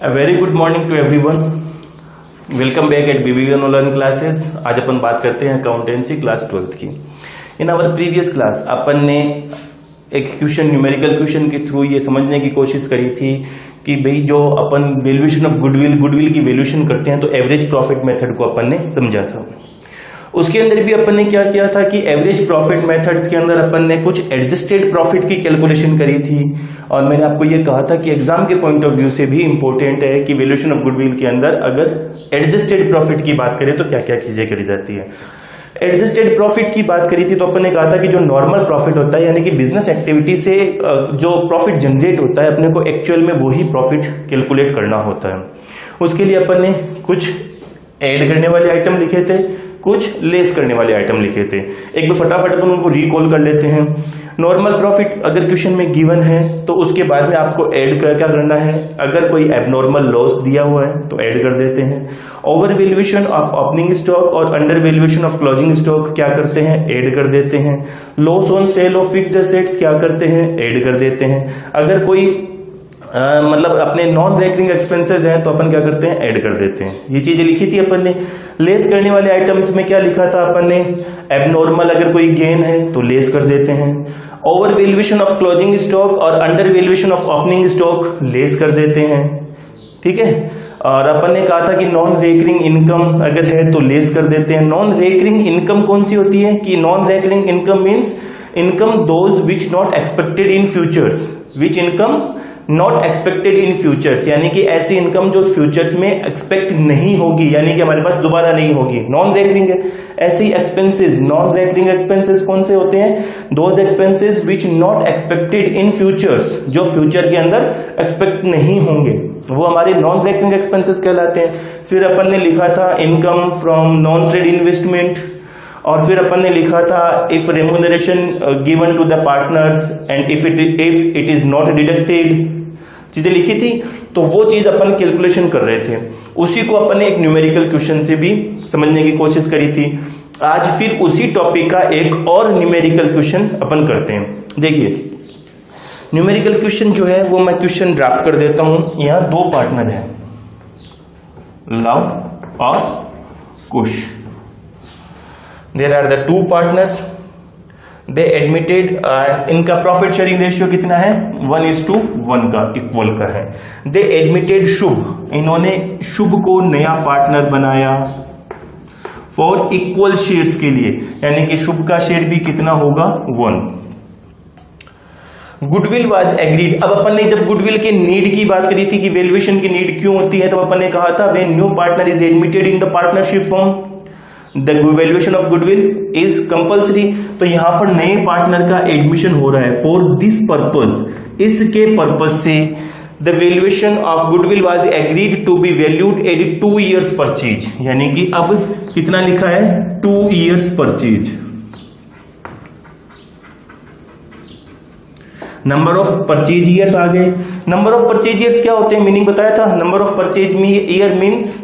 A very good morning to everyone. Welcome back at BBN Learn Classes. आज अपन बात करते हैं अकाउंटेंसी क्लास 12th की. इन आवर प्रीवियस क्लास अपन ने एक क्वेश्चन न्यूमेरिकल क्वेश्चन के थ्रू ये समझने की कोशिश करी थी कि भाई जो अपन वैल्यूएशन ऑफ गुडविल की वैल्यूएशन करते हैं तो एवरेज प्रॉफिट मेथड को अपन ने समझा था. उसके अंदर भी अपन ने क्या किया था कि एवरेज प्रॉफिट मेथड्स के अंदर अपन ने कुछ एडजस्टेड प्रॉफिट की कैलकुलेशन करी थी और मैंने आपको ये कहा था कि एग्जाम के पॉइंट ऑफ व्यू से भी इंपॉर्टेंट है कि वैल्यूएशन ऑफ गुडविल के अंदर अगर एडजस्टेड प्रॉफिट की बात करें तो क्या क्या चीजें करी जाती है. एडजस्टेड प्रॉफिट की बात करी थी तो अपन ने कहा था कि जो नॉर्मल प्रॉफिट होता है यानी कि बिजनेस एक्टिविटी से जो प्रॉफिट जनरेट होता है अपने को एक्चुअल में वही प्रॉफिट कैलकुलेट करना होता है. उसके लिए अपन ने कुछ ऐड करने वाले आइटम लिखे थे, कुछ लेस करने वाले आइटम लिखे थे. एक बार फटाफट अपन उनको रिकॉल कर लेते हैं. नॉर्मल प्रॉफिट अगर क्वेश्चन में गिवन है तो उसके बाद में आपको ऐड क्या करना है. अगर कोई एबनॉर्मल लॉस दिया हुआ है तो ऐड कर देते हैं. Over valuation of opening stock और under valuation of closing stock क्या करते हैं, ऐड कर देते हैं. Loss on sale of fixed assets क्या करते हैं, ऐड कर देते हैं. अगर कोई मतलब अपने नॉन रेकरिंग एक्सपेंसेस हैं तो अपन क्या करते हैं, ऐड कर देते हैं. ये चीजें लिखी थी अपन ने. लेस करने वाले आइटम्स में क्या लिखा था अपन ने, एबनॉर्मल अगर कोई गेन है तो लेस कर देते हैं. Over valuation of closing stock और under valuation of opening stock less कर देते हैं. ठीक है. और अपन ने कहा था कि नॉन रेकरिंग इनकम अगर है तो लेस कर देते हैं. नॉन रेकरिंग इनकम कौन सी होती है कि non recurring income means income those which not expected in futures. Which income not expected in futures यानी कि ऐसी इनकम जो फ्यूचर्स में एक्सपेक्ट नहीं होगी यानी कि हमारे पास दोबारा नहीं होगी, नॉन रेकरिंग है. ऐसी एक्सपेंसेस, नॉन रेकरिंग एक्सपेंसेस कौन से होते हैं, those expenses which not expected in futures, जो फ्यूचर के अंदर एक्सपेक्ट नहीं होंगे वो हमारे नॉन रेकरिंग एक्सपेंसेस कहलाते हैं. फिर अपन ने लिखा था income from non trade investment और फिर अपन ने लिखा था if remuneration given to the partners and if it is not deducted, चीजें लिखी थी. तो वो चीज अपन कैलकुलेशन कर रहे थे. उसी को अपन ने एक न्यूमेरिकल क्वेश्चन से भी समझने की कोशिश करी थी. आज फिर उसी टॉपिक का एक और न्यूमेरिकल क्वेश्चन अपन करते हैं. देखिए न्यूमेरिकल क्वेश्चन जो है वो मैं क्वेश्चन ड्राफ्ट कर देता हूं. यहां दो पार्टनर हैं, लव और Kush. There are the two partners. They admitted, इनका प्रॉफिट शेयरिंग रेशियो कितना है, 1:1 का इक्वल का है. दे एडमिटेड शुभ, इन्होंने शुभ को नया पार्टनर बनाया फॉर इक्वल शेयर्स के लिए यानी कि शुभ का शेयर भी कितना होगा, 1. Goodwill was agreed. अब अपन ने जब गुडविल के नीड की बात करी थी कि वैल्यूएशन की नीड क्यों होती है, तब अपन ने कहा था when new partner is admitted in the partnership form the valuation of goodwill is compulsory. तो यहां पर नए पार्टनर का एडमिशन हो रहा है फॉर दिस पर्पज, इसके पर्पज से the valuation of goodwill was agreed to be valued at 2 years purchase यानी कि अब कितना लिखा है, 2 years purchase. Number of purchase years आ गए. नंबर ऑफ परचेज ईयर्स क्या होते हैं, मीनिंग बताया था. Number of purchase year means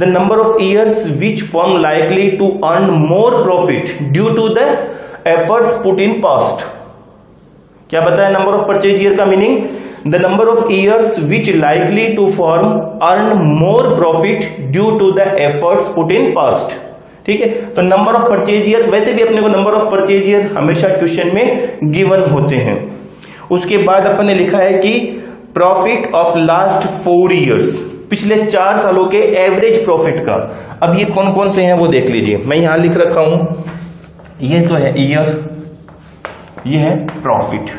the number of years which firm likely to earn more profit due to the efforts put in past. क्या बताया number of purchase year का meaning, the number of years which likely to firm earn more profit due to the efforts put in past. ठीक है. तो number of purchase year, वैसे भी अपने को नंबर ऑफ परचेज ईयर हमेशा question में गिवन होते हैं. उसके बाद अपन ने लिखा है कि प्रॉफिट ऑफ लास्ट 4 years, पिछले 4 सालों के एवरेज प्रॉफिट का. अब ये कौन कौन से हैं वो देख लीजिए. मैं यहां लिख रखा हूं, ये तो है ईयर, ये है प्रॉफिट.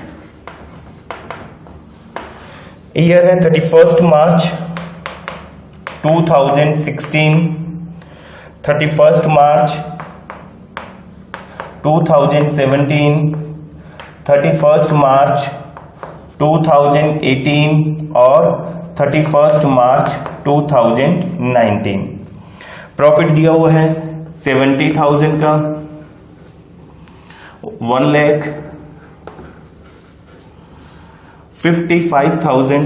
ईयर है 31 मार्च 2016, 31 मार्च 2017, 31 मार्च 2018 और 31 मार्च 2019. प्रॉफिट दिया हुआ है 70,000 का, 1,55,000,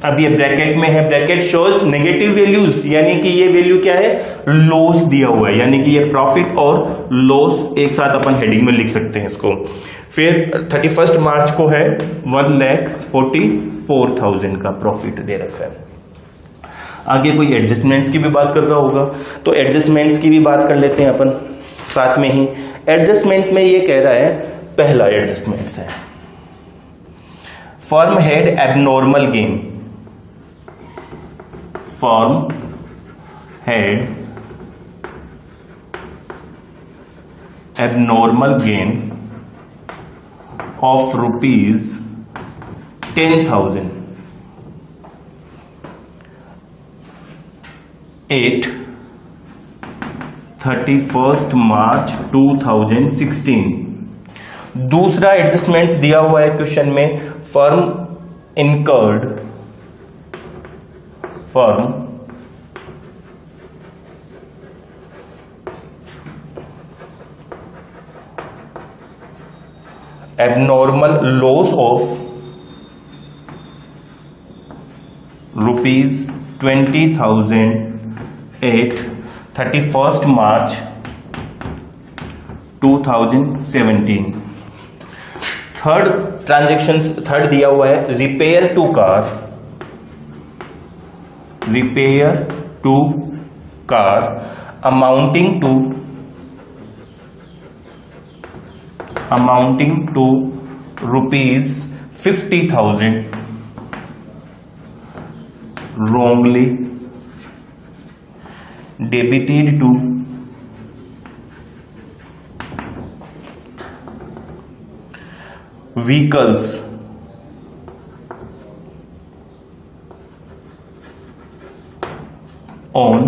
अब ये ब्रैकेट में है, ब्रैकेट शोज नेगेटिव वैल्यूज, यानी कि ये वैल्यू क्या है, लॉस दिया हुआ है, यानी कि ये प्रॉफिट और लॉस एक साथ अपन हेडिंग में लिख सकते हैं इसको। फिर 31 मार्च को है 1,44,000 का प्रॉफिट दे रखा है। आगे कोई एडजस्टमेंट्स की भी बात कर रहा होगा, तो एडजस्टमेंट्स की भी बात कर लेते हैं अपन साथ में ही। एडजस्टमेंट्स में ये कह रहा है, पहला एडजस्टमेंट्स है firm had abnormal gain, firm had abnormal gain of ₹10,000 at 31 March 2016। दूसरा एडजस्टमेंट्स दिया हुआ है क्वेश्चन में, firm incurred abnormal loss of ₹20,000 at 31 March 2017। Third दिया हुआ है, repair to car amounting to ₹50,000 wrongly debited to vehicles on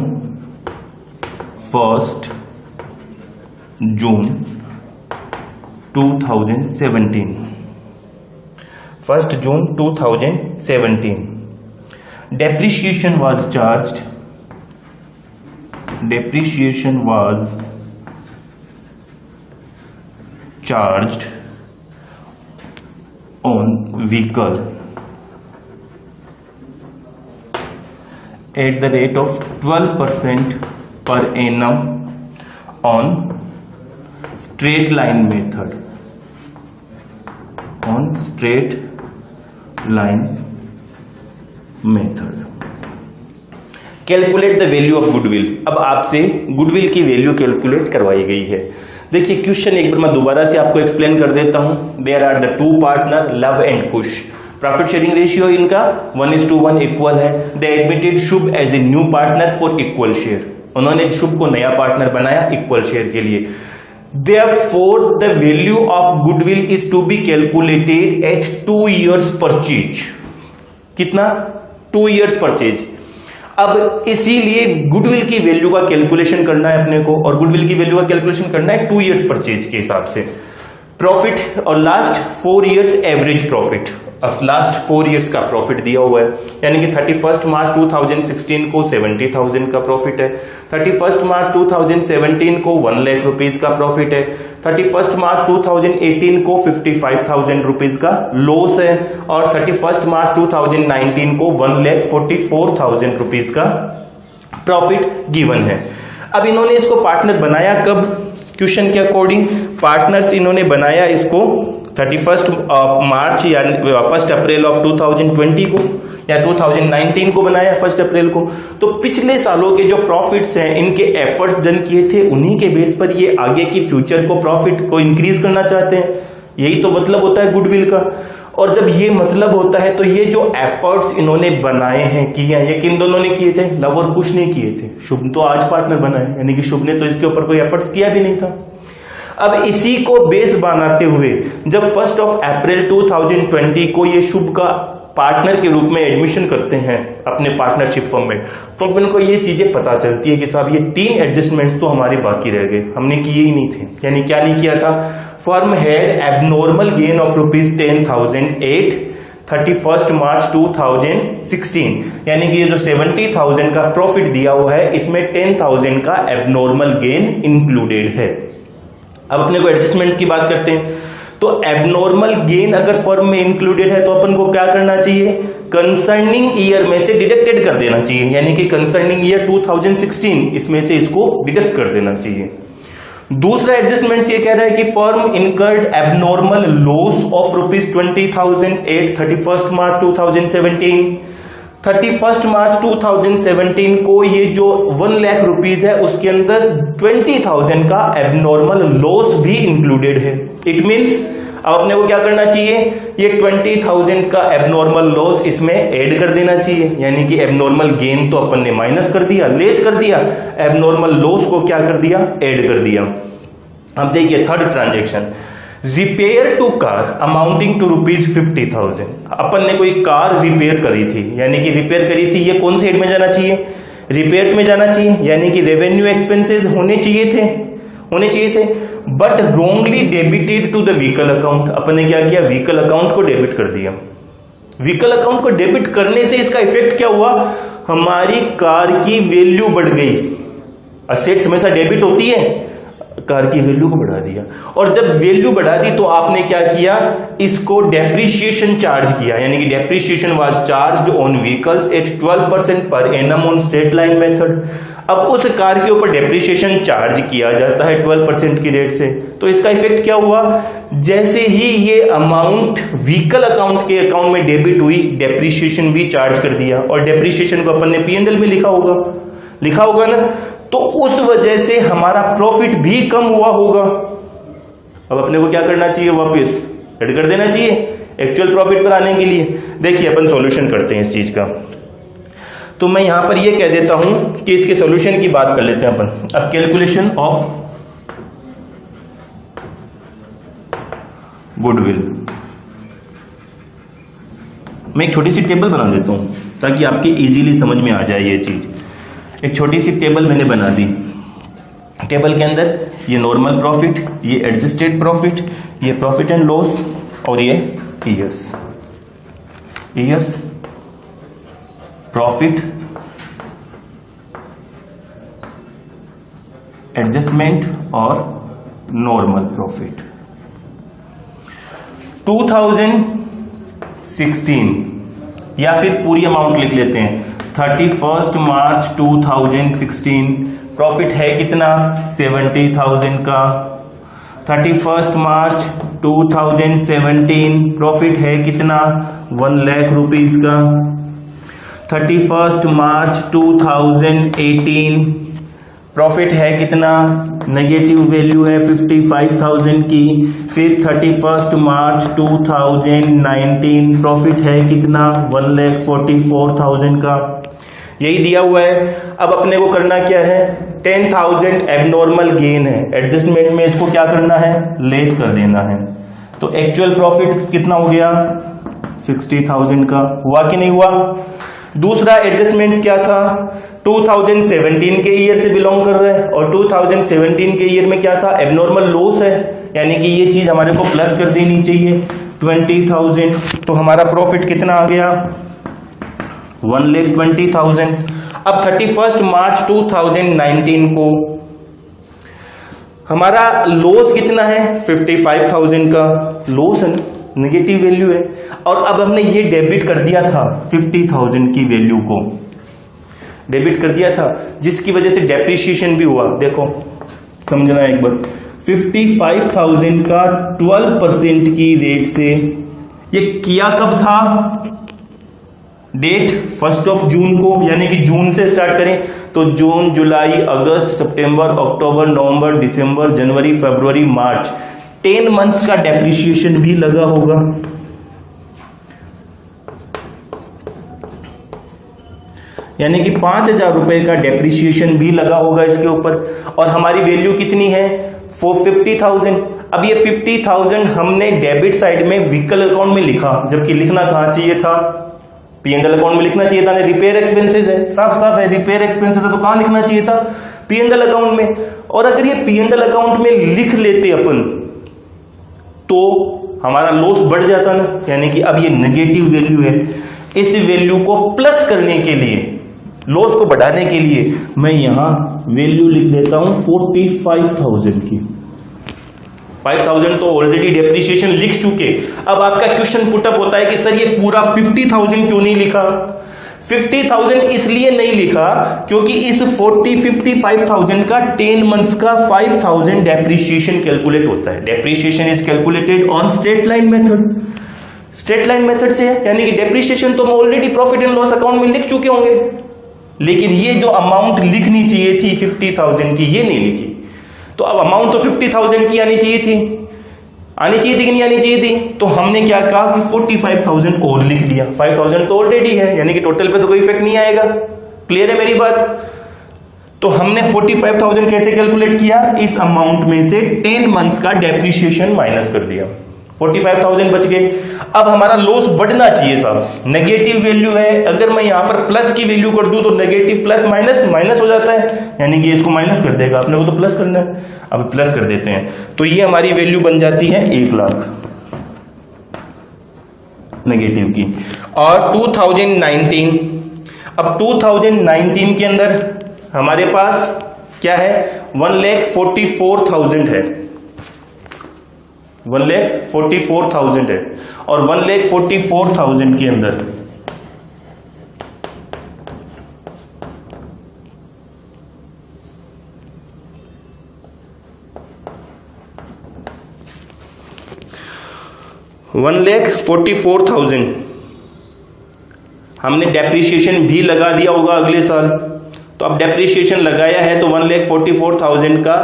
1st June 2017। 1st June 2017 depreciation was charged on vehicle at the rate of 12% per annum on straight line method, calculate the value of goodwill. अब आपसे goodwill की value calculate करवाई गई है। देखिए question एक बार मैं दोबारा से आपको एक्सप्लेन कर देता हूं। There are the two partner Luv and Kush, profit sharing ratio इनका 1:1 इक्वल है। They admitted Shubh as a new partner for equal share, उन्होंने शुभ को नया पार्टनर बनाया इक्वल शेयर के लिए। Therefore, the value of goodwill is to be calculated at 2 years purchase। कितना? 2 years purchase। अब इसीलिए गुडविल की वैल्यू का कैलकुलेशन करना है अपने को, और गुडविल की वैल्यू का कैलकुलेशन करना है 2 years परचेज के हिसाब से। प्रॉफिट और लास्ट 4 years एवरेज प्रॉफिट, अब लास्ट 4 years का प्रॉफिट दिया हुआ है, यानी कि 31 मार्च 2016 को 70,000 का प्रॉफिट है, 31 मार्च 2017 को 1 लाख रुपीज का प्रॉफिट है, 31 मार्च 2018 को 55,000 रुपीज का लॉस है, और 31 मार्च 2019 को 1,44,000 रुपीज का प्रॉफिट गिवन है। अब इन्होंने इसको पार्टनर बनाया कब? क्वेश्चन के अकॉर्डिंग पार्टनर्स इन्होंने बनाया इसको 31 मार्च या 1 अप्रैल ऑफ 2020 को, या 2019 को बनाया 1 अप्रैल को। तो पिछले सालों के जो प्रॉफिट्स हैं, इनके एफर्ट्स डन किए थे, उन्हीं के बेस पर ये आगे की फ्यूचर को प्रॉफिट को इंक्रीज करना चाहते हैं। यही तो मतलब होता है गुडविल का। और जब ये मतलब होता है तो ये जो एफर्ट्स इन्होंने बनाए हैं, किए हैं, ये किन दोनों ने किए थे? लव और कुश ने किए थे। शुभ तो आज पार्टनर बना है, यानी कि शुभ ने तो इसके ऊपर कोई एफर्ट्स किया भी नहीं था। अब इसी को बेस बनाते हुए जब 1 अप्रैल 2020 को ये शुभ का पार्टनर के रूप में एडमिशन करते हैं अपने पार्टनरशिप फर्म में, तो इनको ये चीजें पता चलती है कि साहब ये 3 एडजस्टमेंट्स तो हमारे बाकी रह गए, हमने किए ही नहीं थे। यानी क्या नहीं किया था? Firm had abnormal gain of ₹10,000 at 31 March 2016, यानी कि ये जो 70,000 का प्रॉफिट दिया हुआ है, इसमें 10,000 का एबनॉर्मल गेन इंक्लूडेड है। अब अपने को एडजस्टमेंट की बात करते हैं। तो एबनॉर्मल गेन अगर फर्म में इंक्लूडेड है तो अपन को क्या करना चाहिए, कंसर्निंग ईयर में से डिडक्टेड कर देना चाहिए, यानी कि कंसर्निंग ईयर 2016 इसमें से इसको डिडक्ट कर देना चाहिए। दूसरा एडजस्टमेंट ये कह रहा है कि firm incurred abnormal loss of ₹20,000 at 31 March 2017। 31 March 2017 को ये जो 1 लाख रुपीज है उसके अंदर 20,000 का एबनॉर्मल लॉस भी इंक्लूडेड है। इट मींस अब अपने को क्या करना चाहिए, ये 20,000 का एबनॉर्मल लॉस इसमें ऐड कर देना चाहिए, यानी कि एबनॉर्मल गेन तो अपन ने माइनस कर दिया, लेस कर दिया, एबनॉर्मल लॉस को क्या कर दिया, ऐड कर दिया। अब देखिए third transaction, repair to car amounting to ₹50,000। अपन ने कोई कार रिपेयर करी थी, यानी कि रिपेयर करी थी, ये कौन से हेड में जाना चाहिए, रिपेयर्स में जाना चाहिए, यानी कि रेवेन्यू एक्सपेंसेस होने चाहिए थे, but wrongly debited to the vehicle account. अपन ने क्या किया, व्हीकल अकाउंट को डेबिट कर दिया। व्हीकल अकाउंट को डेबिट करने से इसका इफेक्ट क्या हुआ, हमारी कार की वैल्यू बढ़ गई। असेट्स हमेशा डेबिट होती है, कार की वैल्यू को बढ़ा दिया, और जब वैल्यू बढ़ा दी तो आपने क्या किया, इसको डेप्रिसिएशन चार्ज किया, यानी कि depreciation was charged on vehicles at 12% per annum on straight line method. अब उस कार के ऊपर डेप्रिसिएशन चार्ज किया जाता है 12% की रेट से, तो इसका इफेक्ट क्या हुआ, जैसे ही ये अमाउंट व्हीकल अकाउंट के अकाउंट में डेबिट हुई, डेप्रिसिएशन भी चार्ज कर दिया, और डेप्रिसिएशन को अपन ने P&L में लिखा होगा ना, तो उस वजह से हमारा प्रॉफिट भी कम हुआ होगा। अब अपने को क्या करना चाहिए, वापस ऐड कर देना चाहिए एक्चुअल प्रॉफिट पर आने के लिए। देखिए अपन सॉल्यूशन करते हैं इस चीज का, तो मैं यहां पर ये कह देता हूं कि इसके सॉल्यूशन की बात कर लेते हैं अपन। अब कैलकुलेशन ऑफ गुडविल, मैं एक छोटी सी टेबल बना देता हूं ताकि आपके इजीली समझ में आ जाए ये चीज। एक छोटी सी टेबल मैंने बना दी, टेबल के अंदर ये नॉर्मल प्रॉफिट, ये एडजस्टेड प्रॉफिट, ये प्रॉफिट एंड लॉस, और ये ईयर्स प्रॉफिट, एडजस्टमेंट और नॉर्मल प्रॉफिट। 2016 या फिर पूरी अमाउंट लिख लेते हैं, 31 मार्च 2016 प्रॉफिट है कितना, 70,000 का। 31 मार्च 2017 प्रॉफिट है कितना, 1 लाख रुपीज का। 31 मार्च 2018 प्रॉफिट है कितना, नेगेटिव वैल्यू है 55,000 की। फिर 31 मार्च 2019 प्रॉफिट है कितना, 1,44,000 का। यही दिया हुआ है। अब अपने को करना क्या है, 10,000 एबनॉर्मल गेन है, एडजस्टमेंट में इसको क्या करना है, लेस कर देना है। तो एक्चुअल प्रॉफिट कितना हो गया, 60,000 का। हुआ कि नहीं हुआ। दूसरा एडजस्टमेंट क्या था, 2017 के ईयर से बिलोंग कर रहा है, और 2017 के ईयर में क्या था, एबनॉर्मल लॉस है, यानी कि ये चीज हमारे को प्लस कर देनी चाहिए 20,000। तो हमारा प्रॉफिट कितना आ गया, 1,20,000। अब 31 मार्च 2019 को हमारा लॉस कितना है, 55,000 का लॉस है, नेगेटिव वैल्यू है। और अब हमने ये डेबिट कर दिया था 50,000 की वैल्यू को डेबिट कर दिया था, जिसकी वजह से डेप्रिसिएशन भी हुआ। देखो समझना एक बार, 55,000 का 12% की रेट से ये किया कब था, डेट 1 जून को, यानी कि जून से स्टार्ट करें तो जून, जुलाई, अगस्त, सितंबर, अक्टूबर, नवंबर, दिसंबर, जनवरी, फरवरी, मार्च, 10 मंथ्स का डेप्रिसिएशन भी लगा होगा। यानी कि 5,000 रुपए का डेप्रिसिएशन भी लगा होगा इसके ऊपर। और हमारी वैल्यू कितनी है, 50,000। अब ये 50,000 हमने डेबिट साइड में व्हीकल अकाउंट में लिखा, जबकि लिखना कहां चाहिए था, P&L अकाउंट में लिखना चाहिए था। रिपेयर एक्सपेंसेस है, साफ साफ है रिपेयर एक्सपेंसेस है, तो कहां लिखना चाहिए था, P&L अकाउंट में। और अगर ये P&L अकाउंट में लिख लेते अपन तो हमारा लॉस बढ़ जाता ना, यानी कि अब ये नेगेटिव वैल्यू है। इस वैल्यू को प्लस करने के लिए, लॉस को बढ़ाने के लिए मैं यहां वैल्यू लिख देता हूं 45,000 की। 5000 तो ऑलरेडी डेप्रिसिएशन लिख चुके। अब आपका क्वेश्चन पुटअप होता है कि सर ये पूरा 50,000 क्यों नहीं लिखा? 50,000 इसलिए नहीं लिखा क्योंकि इस 55,000 का 10 मंथ्स का 5,000 डेप्रिसिएशन कैलकुलेट होता है। Depreciation is calculated on straight line method. Straight line method से है, यानी कि डेप्रिसिएशन तो हम already profit and loss account में लिख चुके होंगे, लेकिन ये जो अमाउंट लिखनी चाहिए थी 50,000 की, ये नहीं लिखी। तो अब अमाउंट तो 50,000 की आनी चाहिए थी कि नहीं आनी चाहिए थी? तो हमने क्या कहा कि 45,000 और लिख दिया। 5,000 तो ऑलरेडी है, यानी कि टोटल पे तो कोई इफेक्ट नहीं आएगा। क्लियर है मेरी बात? तो हमने 45,000 कैसे कैलकुलेट किया? इस अमाउंट में से 10 मंथ्स का डेप्रिसिएशन माइनस कर दिया, 45,000 बच गए। अब हमारा लॉस बढ़ना चाहिए साहब, नेगेटिव वैल्यू है, अगर मैं यहां पर प्लस की वैल्यू कर दूं तो नेगेटिव प्लस माइनस माइनस हो जाता है, यानी कि इसको माइनस कर देगा, अपने को तो प्लस करना है। अब प्लस कर देते हैं तो ये हमारी वैल्यू बन जाती है 1 लाख नेगेटिव की। और 2019, अब 2019 के अंदर हमारे पास क्या है? 1,44,000 है, 1,44,000 है। और 1,44,000 के अंदर $1,44,000 हमने डेप्रिसिएशन भी लगा दिया होगा अगले साल। तो अब डेप्रिसिएशन लगाया है तो 1,44,000 का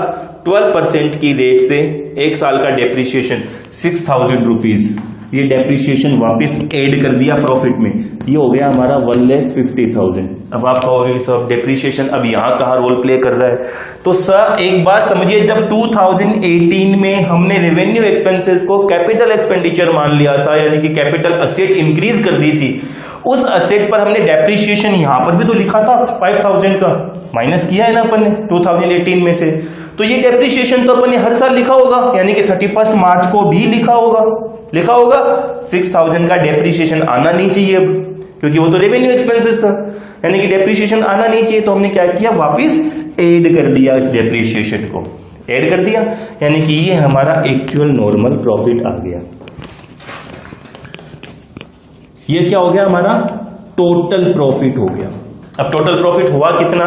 12% की रेट से एक साल का डेप्रिसिएशन 6,000 रुपीज, ये डेप्रिसिएशन वापस ऐड कर दिया प्रॉफिट में, ये हो गया हमारा 1,50,000। अब आप कहोगे सर डेप्रिसिएशन अब यहाँ कहाँ रोल प्ले कर रहा है? तो सर एक बात समझिए, जब 2018 में हमने रेवेन्यू एक्सपेंसेस को कैपिटल एक्सपेंडिचर मान लिया था, यानी कि कैपिटल असेट इंक्रीज कर दी थी, उस असेट पर हमने डेप्रिसिएशन यहां पर भी तो लिखा था 5,000 का, माइनस किया है ना अपन ने 2018 में से। तो ये डेप्रिसिएशन तो अपन ने हर साल लिखा होगा, यानी कि 31 मार्च को भी लिखा होगा 6,000 का डेप्रिसिएशन आना नहीं चाहिए अब, क्योंकि वो तो रेवेन्यू एक्सपेंसेस था, यानी कि डेप्रिसिएशन आना नहीं चाहिए। तो हमने क्या किया? वापिस ऐड कर दिया, इस डेप्रिसिएशन को ऐड कर दिया, यानी कि ये हमारा एक्चुअल नॉर्मल प्रॉफिट आ गया। ये क्या हो गया? हमारा टोटल प्रॉफिट हो गया। अब टोटल प्रॉफिट हुआ कितना?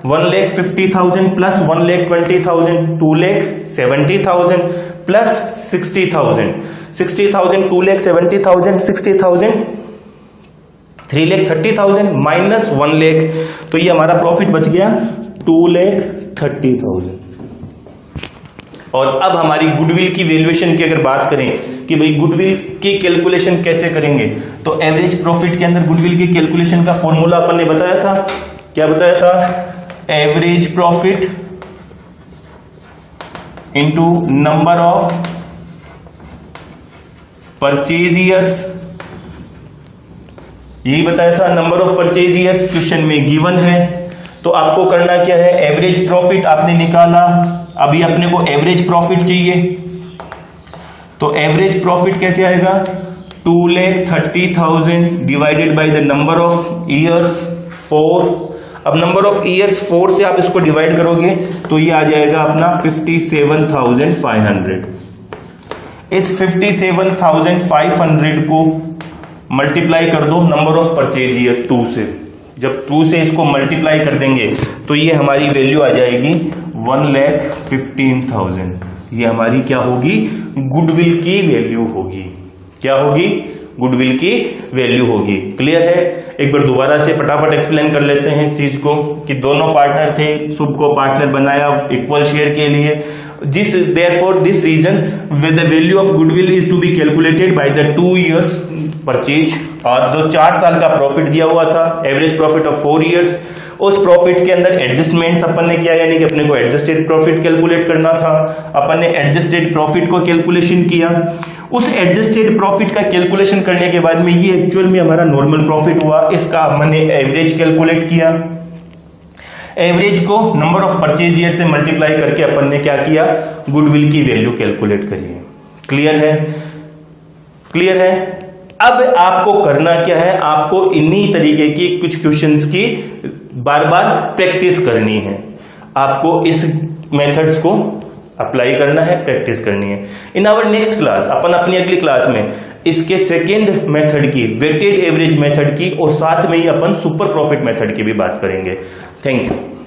1,50,000 प्लस 1,20,000, 2,70,000 प्लस 60,000, 2,70,000, 60,000, 3,30,000 माइनस 1,00,000, तो ये हमारा प्रॉफिट बच गया 2,30,000। और अब हमारी गुडविल की वैल्यूएशन की अगर बात करें कि भाई गुडविल की कैलकुलेशन कैसे करेंगे, तो एवरेज प्रॉफिट के अंदर गुडविल की कैलकुलेशन का फॉर्मूला अपन ने बताया था। क्या बताया था? Average profit into number of purchase years, यही बताया था। Number of purchase years question में गिवन है, तो आपको करना क्या है? एवरेज प्रॉफिट आपने निकाला, अभी अपने को एवरेज प्रॉफिट चाहिए, तो एवरेज प्रॉफिट कैसे आएगा? 2,30,000 divided by the number of years 4। अब नंबर ऑफ ईयर्स 4 से आप इसको डिवाइड करोगे तो ये आ जाएगा अपना 57,500। इस 57,500 को मल्टीप्लाई कर दो नंबर ऑफ परचेज ईयर 2 से। जब 2 से इसको मल्टीप्लाई कर देंगे तो ये हमारी वैल्यू आ जाएगी 1,15,000। ये हमारी क्या होगी? गुडविल की वैल्यू होगी। क्या होगी? गुडविल की वैल्यू होगी। क्लियर है? एक बार दोबारा से फटाफट एक्सप्लेन कर लेते हैं इस चीज को कि दोनों पार्टनर थे, शुभ को पार्टनर बनाया इक्वल शेयर के लिए। therefore this reason where the value of goodwill is to be calculated by the 2 years purchase, और जो 4 साल का प्रॉफिट दिया हुआ था, एवरेज प्रॉफिट ऑफ 4 years, उस प्रॉफिट के अंदर एडजस्टमेंट्स अपन ने किया, यानी कि अपने को एडजस्टेड प्रॉफिट कैलकुलेट करना था। अपन ने एडजस्टेड प्रॉफिट को कैलकुलेशन किया। उस एडजस्टेड प्रॉफिट का कैलकुलेशन करने के बाद में ये एक्चुअल में हमारा नॉर्मल प्रॉफिट हुआ। इसका हमने एवरेज कैलकुलेट किया। एवरेज को नंबर ऑफ परचेज ईयर से मल्टीप्लाई करके अपन ने क्या किया? गुडविल की वैल्यू कैलकुलेट करी है। क्लियर है? क्लियर है? अब आपको करना क्या है? आपको इन्हीं तरीके की कुछ क्वेश्चंस की बार बार प्रैक्टिस करनी है। आपको इस मेथड्स को अप्लाई करना है, प्रैक्टिस करनी है। इन आवर नेक्स्ट क्लास अपन अपनी अगली क्लास में इसके सेकेंड मेथड की, वेटेड एवरेज मेथड की, और साथ में ही अपन सुपर प्रॉफिट मेथड की भी बात करेंगे। Thank you.